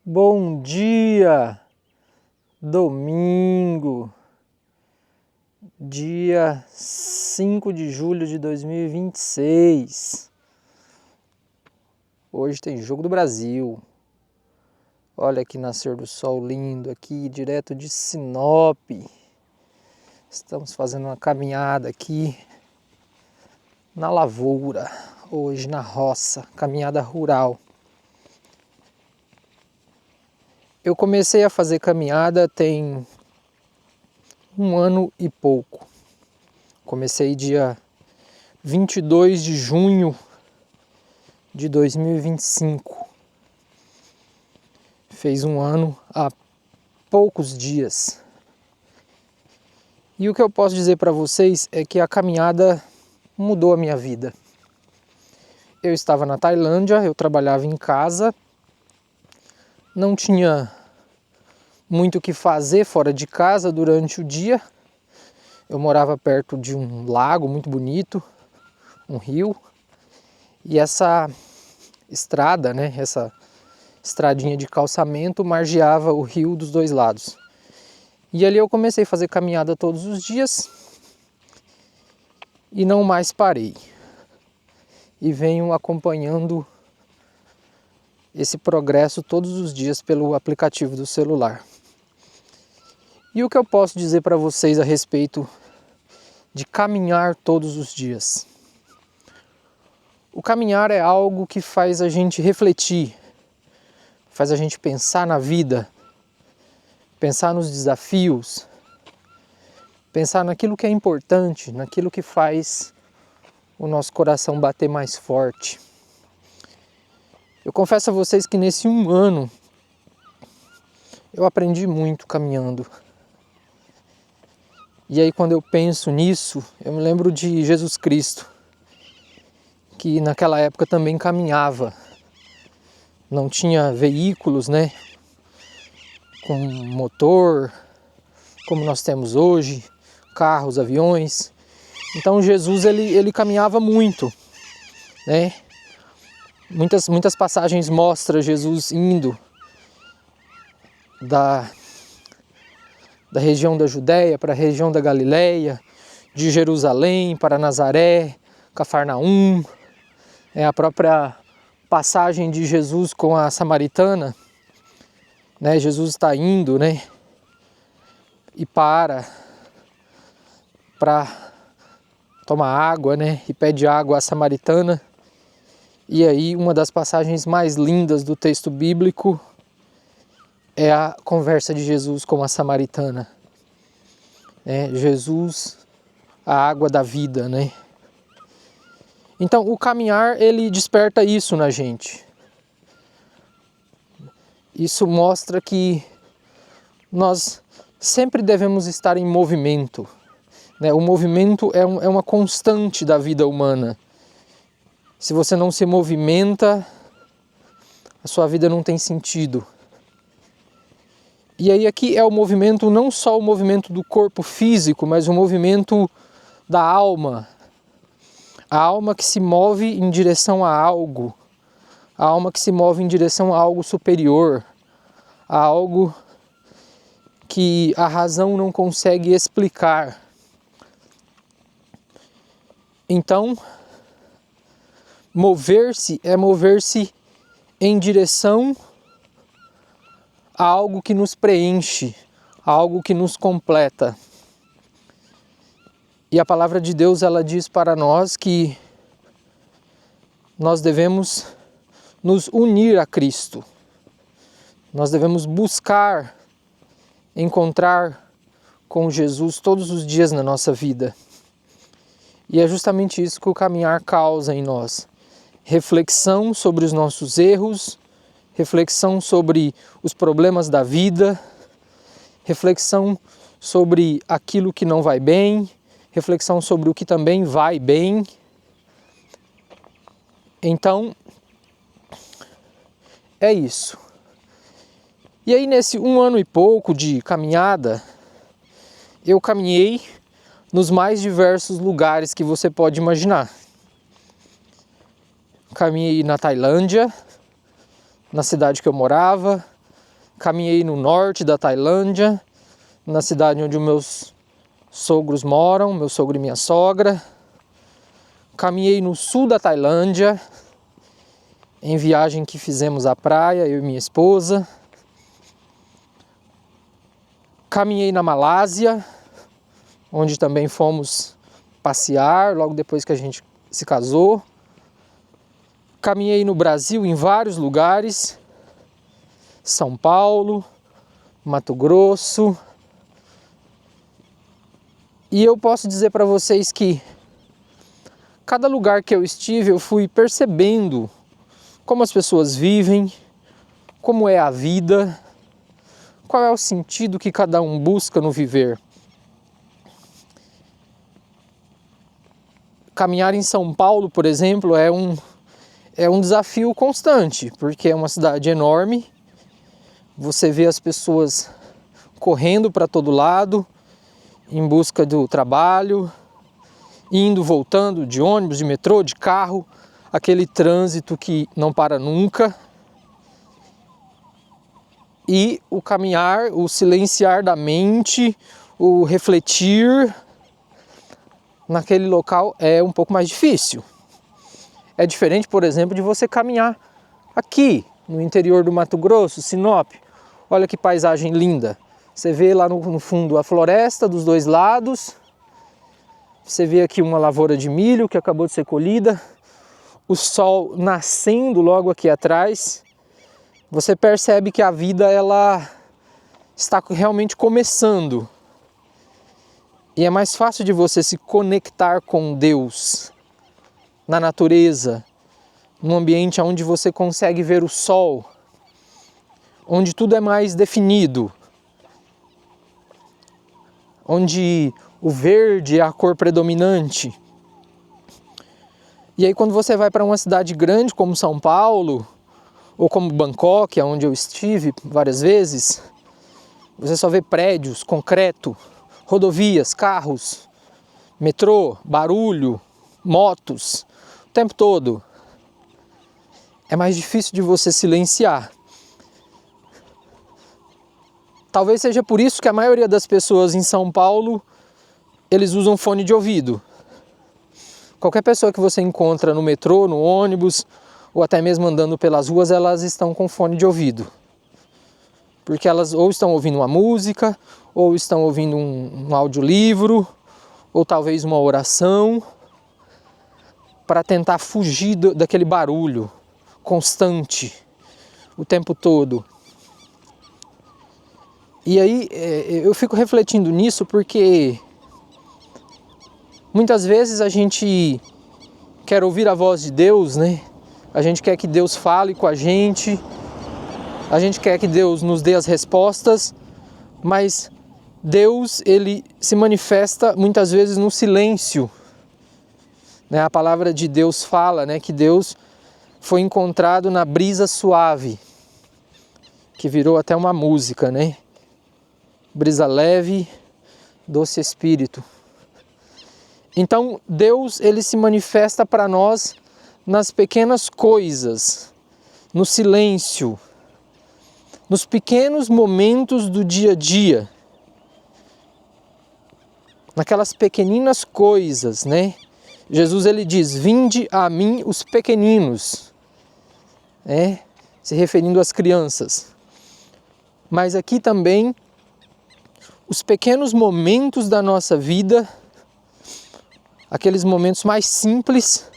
Bom dia, domingo, dia 5 de julho de 2026. Hoje tem Jogo do Brasil. Olha que nascer do sol lindo aqui, direto de Sinop. Estamos fazendo uma caminhada aqui na lavoura, hoje na roça, caminhada rural. Eu comecei a fazer caminhada tem 1 ano e pouco. Comecei dia 22 de junho de 2025. Fez 1 ano há poucos dias. E o que eu posso dizer para vocês é que a caminhada mudou a minha vida. Eu estava na Tailândia, eu trabalhava em casa, não tinha muito o que fazer fora de casa durante o dia. Eu morava perto de um lago muito bonito, um rio, e essa estrada, essa estradinha de calçamento margeava o rio dos dois lados. E ali eu comecei a fazer caminhada todos os dias e não mais parei. E venho acompanhando esse progresso todos os dias pelo aplicativo do celular. E o que eu posso dizer para vocês a respeito de caminhar todos os dias? O caminhar é algo que faz a gente refletir, faz a gente pensar na vida, pensar nos desafios, pensar naquilo que é importante, naquilo que faz o nosso coração bater mais forte. Eu confesso a vocês que nesse 1 ano eu aprendi muito caminhando. E aí quando eu penso nisso, eu me lembro de Jesus Cristo, que naquela época também caminhava. Não tinha veículos, com motor, como nós temos hoje, carros, aviões. Então Jesus ele caminhava muito, Muitas passagens mostram Jesus indo da região da Judéia para a região da Galileia, de Jerusalém para Nazaré, Cafarnaum. A própria passagem de Jesus com a samaritana, Jesus está indo, e para tomar água, e pede água à samaritana. E aí uma das passagens mais lindas do texto bíblico é a conversa de Jesus com a samaritana. Jesus, a água da vida, Então o caminhar, ele desperta isso na gente. Isso mostra que nós sempre devemos estar em movimento. O movimento é uma constante da vida humana. Se você não se movimenta, a sua vida não tem sentido. E aí aqui é o movimento, não só o movimento do corpo físico, mas o movimento da alma. A alma que se move em direção a algo. A alma que se move em direção a algo superior. A algo que a razão não consegue explicar. Então, mover-se é mover-se em direção a algo que nos preenche, a algo que nos completa. E a palavra de Deus, ela diz para nós que nós devemos nos unir a Cristo. Nós devemos buscar encontrar com Jesus todos os dias na nossa vida. E é justamente isso que o caminhar causa em nós. Reflexão sobre os nossos erros, reflexão sobre os problemas da vida, reflexão sobre aquilo que não vai bem, reflexão sobre o que também vai bem. Então, é isso. E aí nesse 1 ano e pouco de caminhada, eu caminhei nos mais diversos lugares que você pode imaginar. Caminhei na Tailândia, na cidade que eu morava, caminhei no norte da Tailândia, na cidade onde os meus sogros moram, meu sogro e minha sogra. Caminhei no sul da Tailândia, em viagem que fizemos à praia, eu e minha esposa. Caminhei na Malásia, onde também fomos passear, logo depois que a gente se casou. Caminhei no Brasil em vários lugares, São Paulo, Mato Grosso. E eu posso dizer para vocês que cada lugar que eu estive, eu fui percebendo como as pessoas vivem, como é a vida, qual é o sentido que cada um busca no viver. Caminhar em São Paulo, por exemplo, é um desafio constante, porque é uma cidade enorme, você vê as pessoas correndo para todo lado, em busca do trabalho, indo, voltando de ônibus, de metrô, de carro, aquele trânsito que não para nunca. E o caminhar, o silenciar da mente, o refletir naquele local é um pouco mais difícil. É diferente, por exemplo, de você caminhar aqui no interior do Mato Grosso, Sinop. Olha que paisagem linda. Você vê lá no fundo a floresta dos dois lados. Você vê aqui uma lavoura de milho que acabou de ser colhida. O sol nascendo logo aqui atrás. Você percebe que a vida ela está realmente começando. E é mais fácil de você se conectar com Deus na natureza, num ambiente onde você consegue ver o sol, onde tudo é mais definido, onde o verde é a cor predominante. E aí quando você vai para uma cidade grande como São Paulo, ou como Bangkok, onde eu estive várias vezes, você só vê prédios, concreto, rodovias, carros, metrô, barulho, motos, o tempo todo. É mais difícil de você silenciar. Talvez seja por isso que a maioria das pessoas em São Paulo, eles usam fone de ouvido. Qualquer pessoa que você encontra no metrô, no ônibus, ou até mesmo andando pelas ruas, elas estão com fone de ouvido. Porque elas ou estão ouvindo uma música, ou estão ouvindo um audiolivro, ou talvez uma oração, para tentar fugir daquele barulho constante, o tempo todo. E aí eu fico refletindo nisso porque muitas vezes a gente quer ouvir a voz de Deus, né? A gente quer que Deus fale com a gente quer que Deus nos dê as respostas, mas Deus, ele se manifesta muitas vezes no silêncio. Né? A palavra de Deus fala, né, que Deus foi encontrado na brisa suave, que virou até uma música, né? Brisa leve, doce espírito. Então Deus, ele se manifesta para nós nas pequenas coisas, no silêncio, nos pequenos momentos do dia a dia, naquelas pequeninas coisas, né? Jesus, ele diz: vinde a mim os pequeninos, se referindo às crianças. Mas aqui também, os pequenos momentos da nossa vida, aqueles momentos mais simples,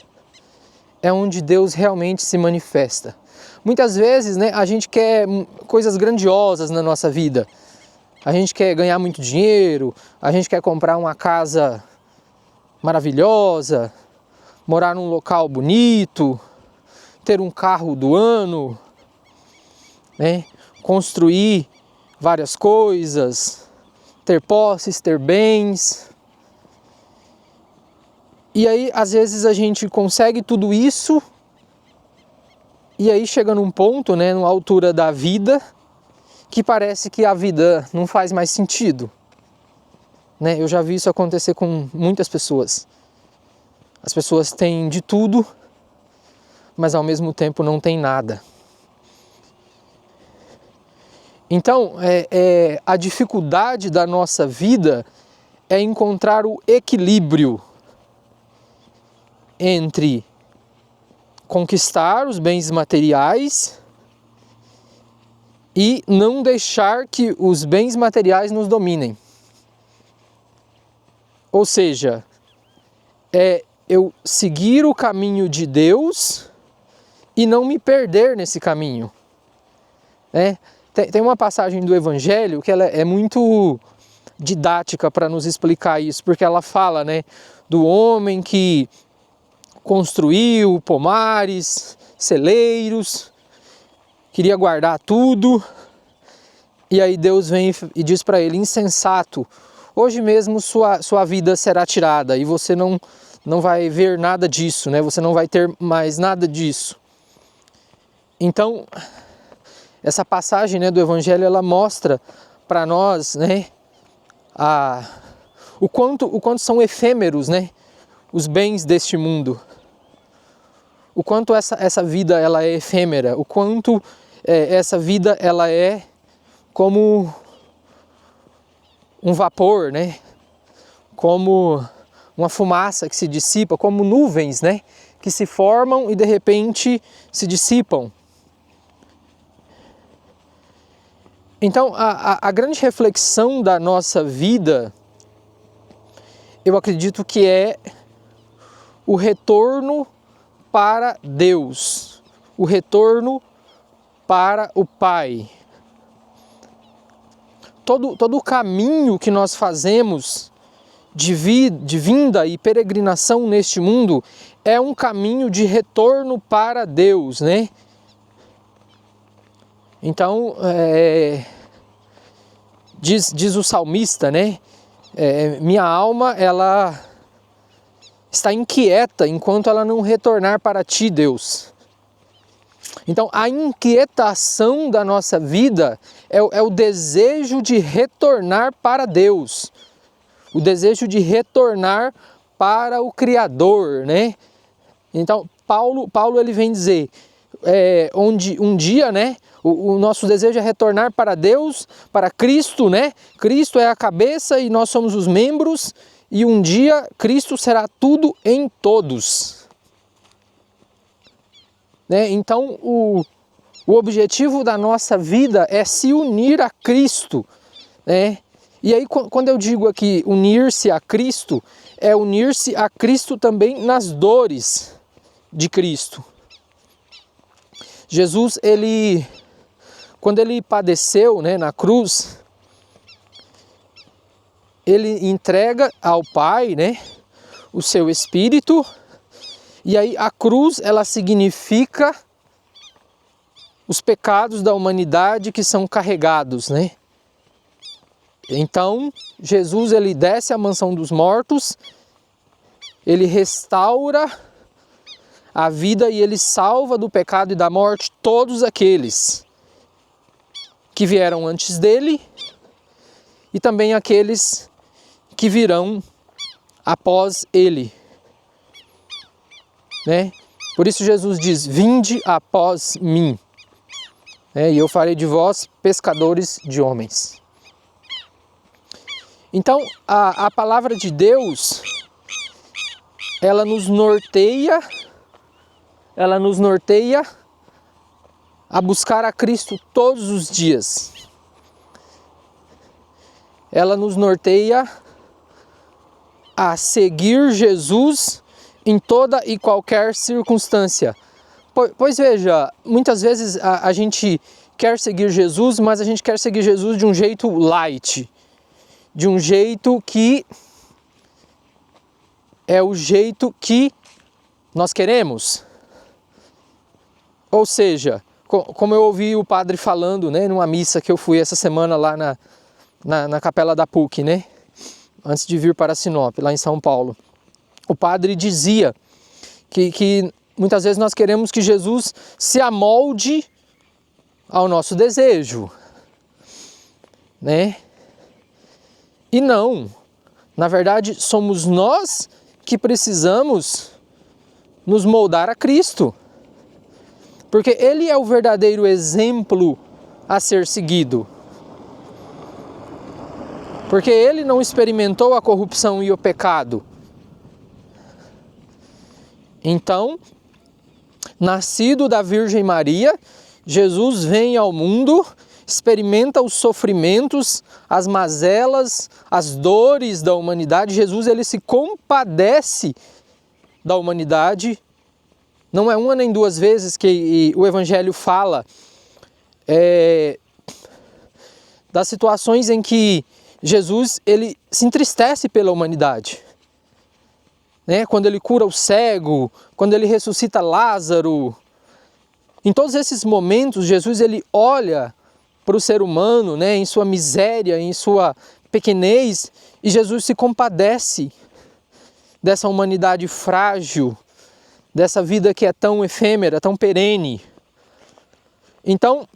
é onde Deus realmente se manifesta. Muitas vezes, né, a gente quer coisas grandiosas na nossa vida. A gente quer ganhar muito dinheiro, a gente quer comprar uma casa maravilhosa, morar num local bonito, ter um carro do ano, né, construir várias coisas, ter posses, ter bens. E aí, às vezes, a gente consegue tudo isso, e aí chega num ponto, né, numa altura da vida, que parece que a vida não faz mais sentido. Né? Eu já vi isso acontecer com muitas pessoas. As pessoas têm de tudo, mas ao mesmo tempo não têm nada. Então, a dificuldade da nossa vida é encontrar o equilíbrio entre conquistar os bens materiais e não deixar que os bens materiais nos dominem. Ou seja, eu seguir o caminho de Deus e não me perder nesse caminho. Tem uma passagem do Evangelho que ela é muito didática para nos explicar isso, porque ela fala, do homem que construiu pomares, celeiros, queria guardar tudo, e aí Deus vem e diz para ele: insensato, hoje mesmo sua vida será tirada e você não vai ver nada disso, você não vai ter mais nada disso. Então, essa passagem do Evangelho, ela mostra para nós o quanto são efêmeros os bens deste mundo. O quanto essa vida ela é efêmera, o quanto essa vida ela é como um vapor, como uma fumaça que se dissipa, como nuvens que se formam e de repente se dissipam. Então, a grande reflexão da nossa vida, eu acredito que é o retorno para Deus, o retorno para o Pai. Todo o caminho que nós fazemos de vinda e peregrinação neste mundo é um caminho de retorno para Deus, Então, diz o salmista, minha alma, ela está inquieta enquanto ela não retornar para ti, Deus. Então, a inquietação da nossa vida é o desejo de retornar para Deus, o desejo de retornar para o Criador, Então, Paulo ele vem dizer, onde um dia, o nosso desejo é retornar para Deus, para Cristo, Cristo é a cabeça e nós somos os membros, e um dia Cristo será tudo em todos. Então, o objetivo da nossa vida é se unir a Cristo, E aí, quando eu digo aqui unir-se a Cristo, é unir-se a Cristo também nas dores de Cristo. Jesus, quando ele padeceu na cruz, ele entrega ao Pai o seu Espírito, e aí a cruz ela significa os pecados da humanidade que são carregados, Então, Jesus ele desce à mansão dos mortos, ele restaura a vida e ele salva do pecado e da morte todos aqueles que vieram antes dele e também aqueles que virão após ele. Por isso Jesus diz: vinde após mim, e eu farei de vós pescadores de homens. Então, a palavra de Deus, ela nos norteia a buscar a Cristo todos os dias. Ela nos norteia a seguir Jesus em toda e qualquer circunstância. Pois veja, muitas vezes a gente quer seguir Jesus, mas a gente quer seguir Jesus de um jeito light, de um jeito que é o jeito que nós queremos. Ou seja, como eu ouvi o padre falando, numa missa que eu fui essa semana lá na capela da PUC, antes de vir para Sinop, lá em São Paulo. O padre dizia que muitas vezes nós queremos que Jesus se amolde ao nosso desejo, E não, na verdade somos nós que precisamos nos moldar a Cristo, porque Ele é o verdadeiro exemplo a ser seguido. porque ele não experimentou a corrupção e o pecado. Então, nascido da Virgem Maria, Jesus vem ao mundo, experimenta os sofrimentos, as mazelas, as dores da humanidade. Jesus, ele se compadece da humanidade. Não é uma nem duas vezes que o Evangelho fala das situações em que Jesus, ele se entristece pela humanidade. Né? Quando ele cura o cego, quando ele ressuscita Lázaro. Em todos esses momentos, Jesus, ele olha para o ser humano, né, em sua miséria, em sua pequenez, e Jesus se compadece dessa humanidade frágil, dessa vida que é tão efêmera, tão perene. Então,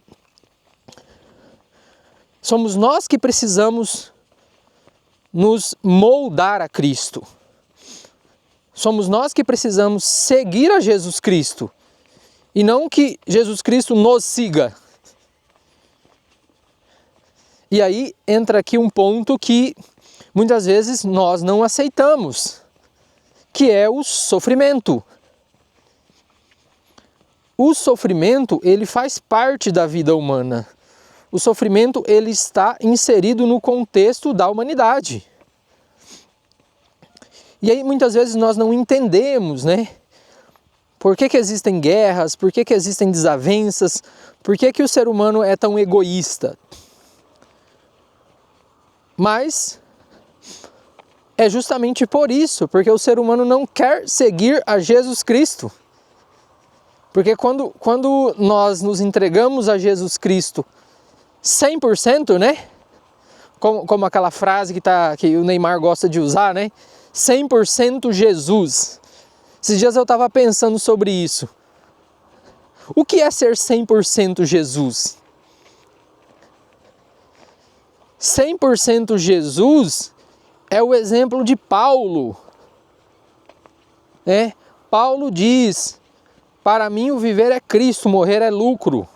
somos nós que precisamos nos moldar a Cristo. Somos nós que precisamos seguir a Jesus Cristo, e não que Jesus Cristo nos siga. E aí entra aqui um ponto que muitas vezes nós não aceitamos, que é o sofrimento. O sofrimento, ele faz parte da vida humana. O sofrimento, ele está inserido no contexto da humanidade. E aí muitas vezes nós não entendemos, né? Por que existem guerras? Por que existem desavenças? Por que o ser humano é tão egoísta? Mas é justamente por isso, porque o ser humano não quer seguir a Jesus Cristo. Porque quando nós nos entregamos a Jesus Cristo 100%, né? Como aquela frase que o Neymar gosta de usar, né? 100% Jesus. Esses dias eu estava pensando sobre isso. O que é ser 100% Jesus? 100% Jesus é o exemplo de Paulo. Né? Paulo diz: para mim o viver é Cristo, morrer é lucro.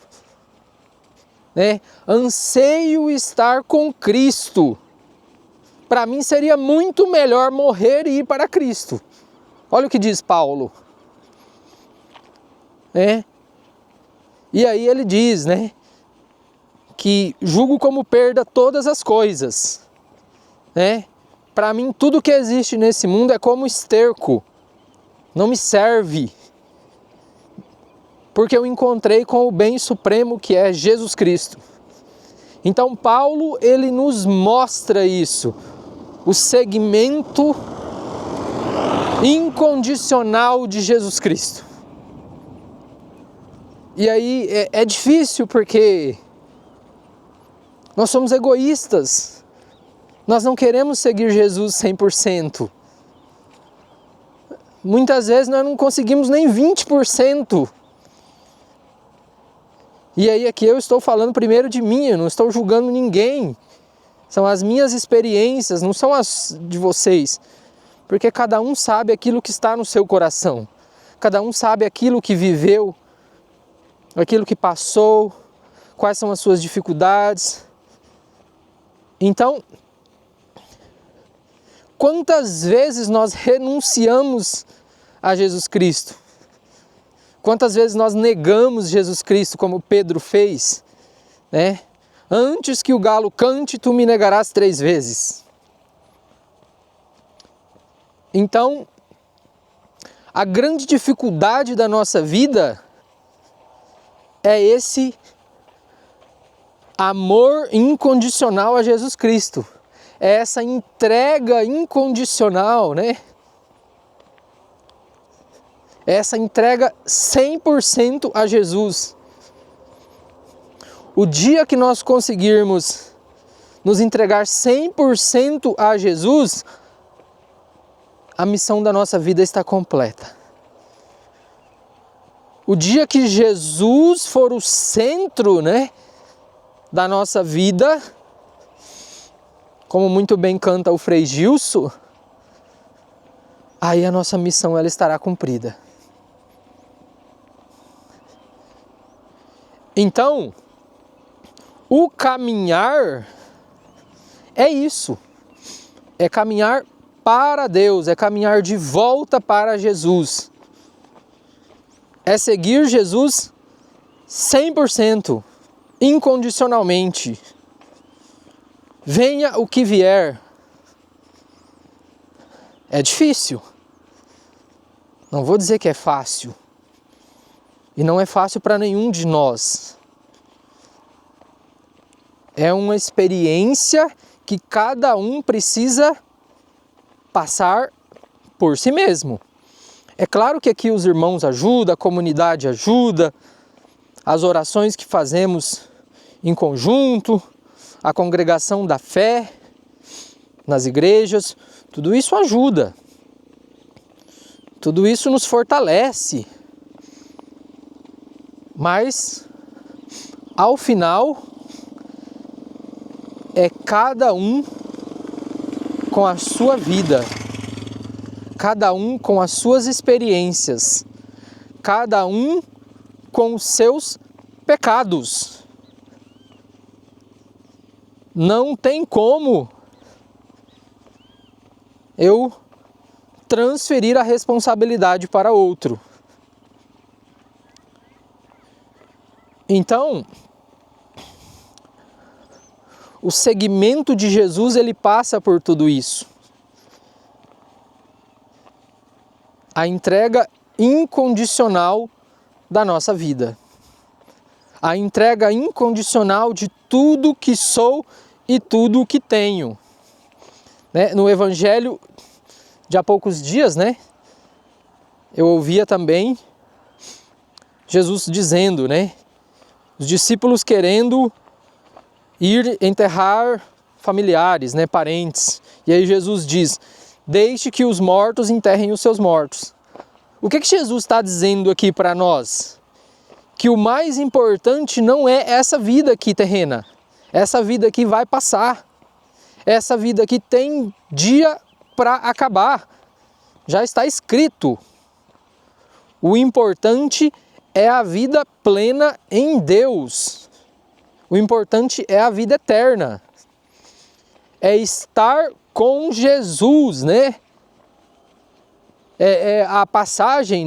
Né? Anseio estar com Cristo. Para mim seria muito melhor morrer e ir para Cristo. Olha o que diz Paulo. Né? E aí ele diz, né, que julgo como perda todas as coisas. Né? Para mim tudo que existe nesse mundo é como esterco. Não me serve. Porque eu encontrei com o bem supremo que é Jesus Cristo. Então Paulo, ele nos mostra isso. O seguimento incondicional de Jesus Cristo. E aí é difícil porque nós somos egoístas. Nós não queremos seguir Jesus 100%. Muitas vezes nós não conseguimos nem 20%. E aí aqui eu estou falando primeiro de mim, eu não estou julgando ninguém. São as minhas experiências, não são as de vocês. Porque cada um sabe aquilo que está no seu coração. Cada um sabe aquilo que viveu, aquilo que passou, quais são as suas dificuldades. Então, quantas vezes nós renunciamos a Jesus Cristo? Quantas vezes nós negamos Jesus Cristo, como Pedro fez, né? Antes que o galo cante, tu me negarás 3 vezes. Então, a grande dificuldade da nossa vida é esse amor incondicional a Jesus Cristo. É essa entrega incondicional, né? É essa entrega 100% a Jesus. O dia que nós conseguirmos nos entregar 100% a Jesus, a missão da nossa vida está completa. O dia que Jesus for o centro, né, da nossa vida, como muito bem canta o Frei Gilson, aí a nossa missão ela estará cumprida. Então, o caminhar é isso. é caminhar para Deus, é caminhar de volta para Jesus. É seguir Jesus 100%, incondicionalmente. Venha o que vier. É difícil. Não vou dizer que é fácil. E não é fácil para nenhum de nós. É uma experiência que cada um precisa passar por si mesmo. É claro que aqui os irmãos ajudam, a comunidade ajuda, as orações que fazemos em conjunto, a congregação da fé nas igrejas, tudo isso ajuda. Tudo isso nos fortalece. Mas, ao final, é cada um com a sua vida, cada um com as suas experiências, cada um com os seus pecados. Não tem como eu transferir a responsabilidade para outro. Então, o seguimento de Jesus, ele passa por tudo isso. A entrega incondicional da nossa vida. A entrega incondicional de tudo que sou e tudo que tenho. No Evangelho de há poucos dias, eu ouvia também Jesus dizendo, os discípulos querendo ir enterrar familiares, parentes. E aí Jesus diz, deixe que os mortos enterrem os seus mortos. O que Jesus está dizendo aqui para nós? Que o mais importante não é essa vida aqui terrena. Essa vida aqui vai passar. Essa vida aqui tem dia para acabar. Já está escrito. O importante é a vida plena em Deus. O importante é a vida eterna. É estar com Jesus, É a passagem,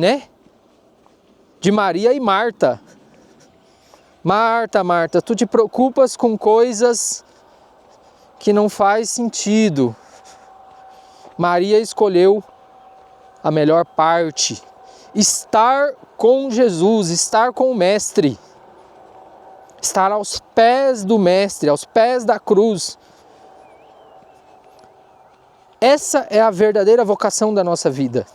de Maria e Marta. Marta, Marta, tu te preocupas com coisas que não faz sentido. Maria escolheu a melhor parte. Estar com Jesus, estar com o Mestre. Estar aos pés do Mestre, aos pés da cruz. Essa é a verdadeira vocação da nossa vida.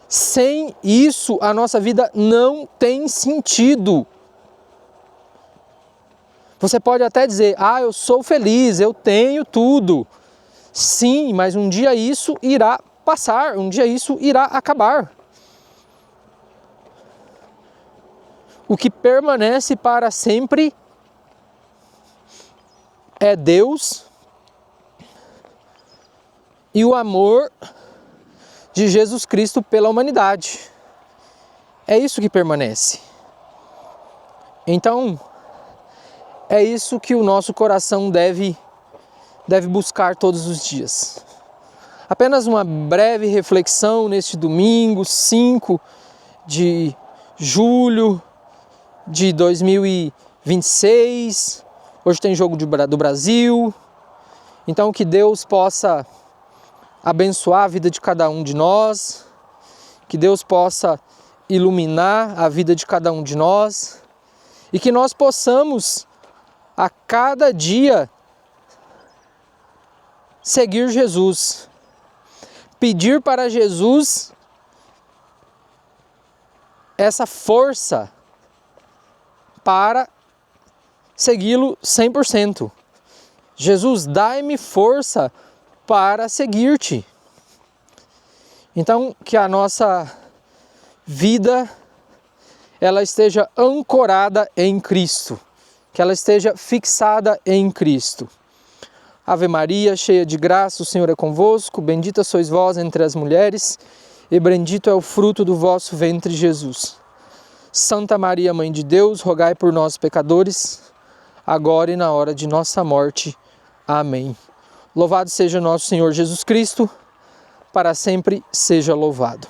Sem isso, a nossa vida não tem sentido. Você pode até dizer, eu sou feliz, eu tenho tudo. Sim, mas um dia isso irá passar, um dia isso irá acabar. O que permanece para sempre é Deus e o amor de Jesus Cristo pela humanidade. É isso que permanece. Então, é isso que o nosso coração deve buscar todos os dias. Apenas uma breve reflexão neste domingo, 5 de julho de 2026. Hoje tem jogo do Brasil. Então que Deus possa abençoar a vida de cada um de nós. Que Deus possa iluminar a vida de cada um de nós. E que nós possamos a cada dia seguir Jesus. Pedir para Jesus essa força para segui-lo 100%. Jesus, dai-me força para seguir-te. Então, que a nossa vida ela esteja ancorada em Cristo, que ela esteja fixada em Cristo. Ave Maria, cheia de graça, o Senhor é convosco, bendita sois vós entre as mulheres, e bendito é o fruto do vosso ventre, Jesus. Santa Maria, Mãe de Deus, rogai por nós, pecadores, agora e na hora de nossa morte. Amém. Louvado seja nosso Senhor Jesus Cristo, para sempre seja louvado.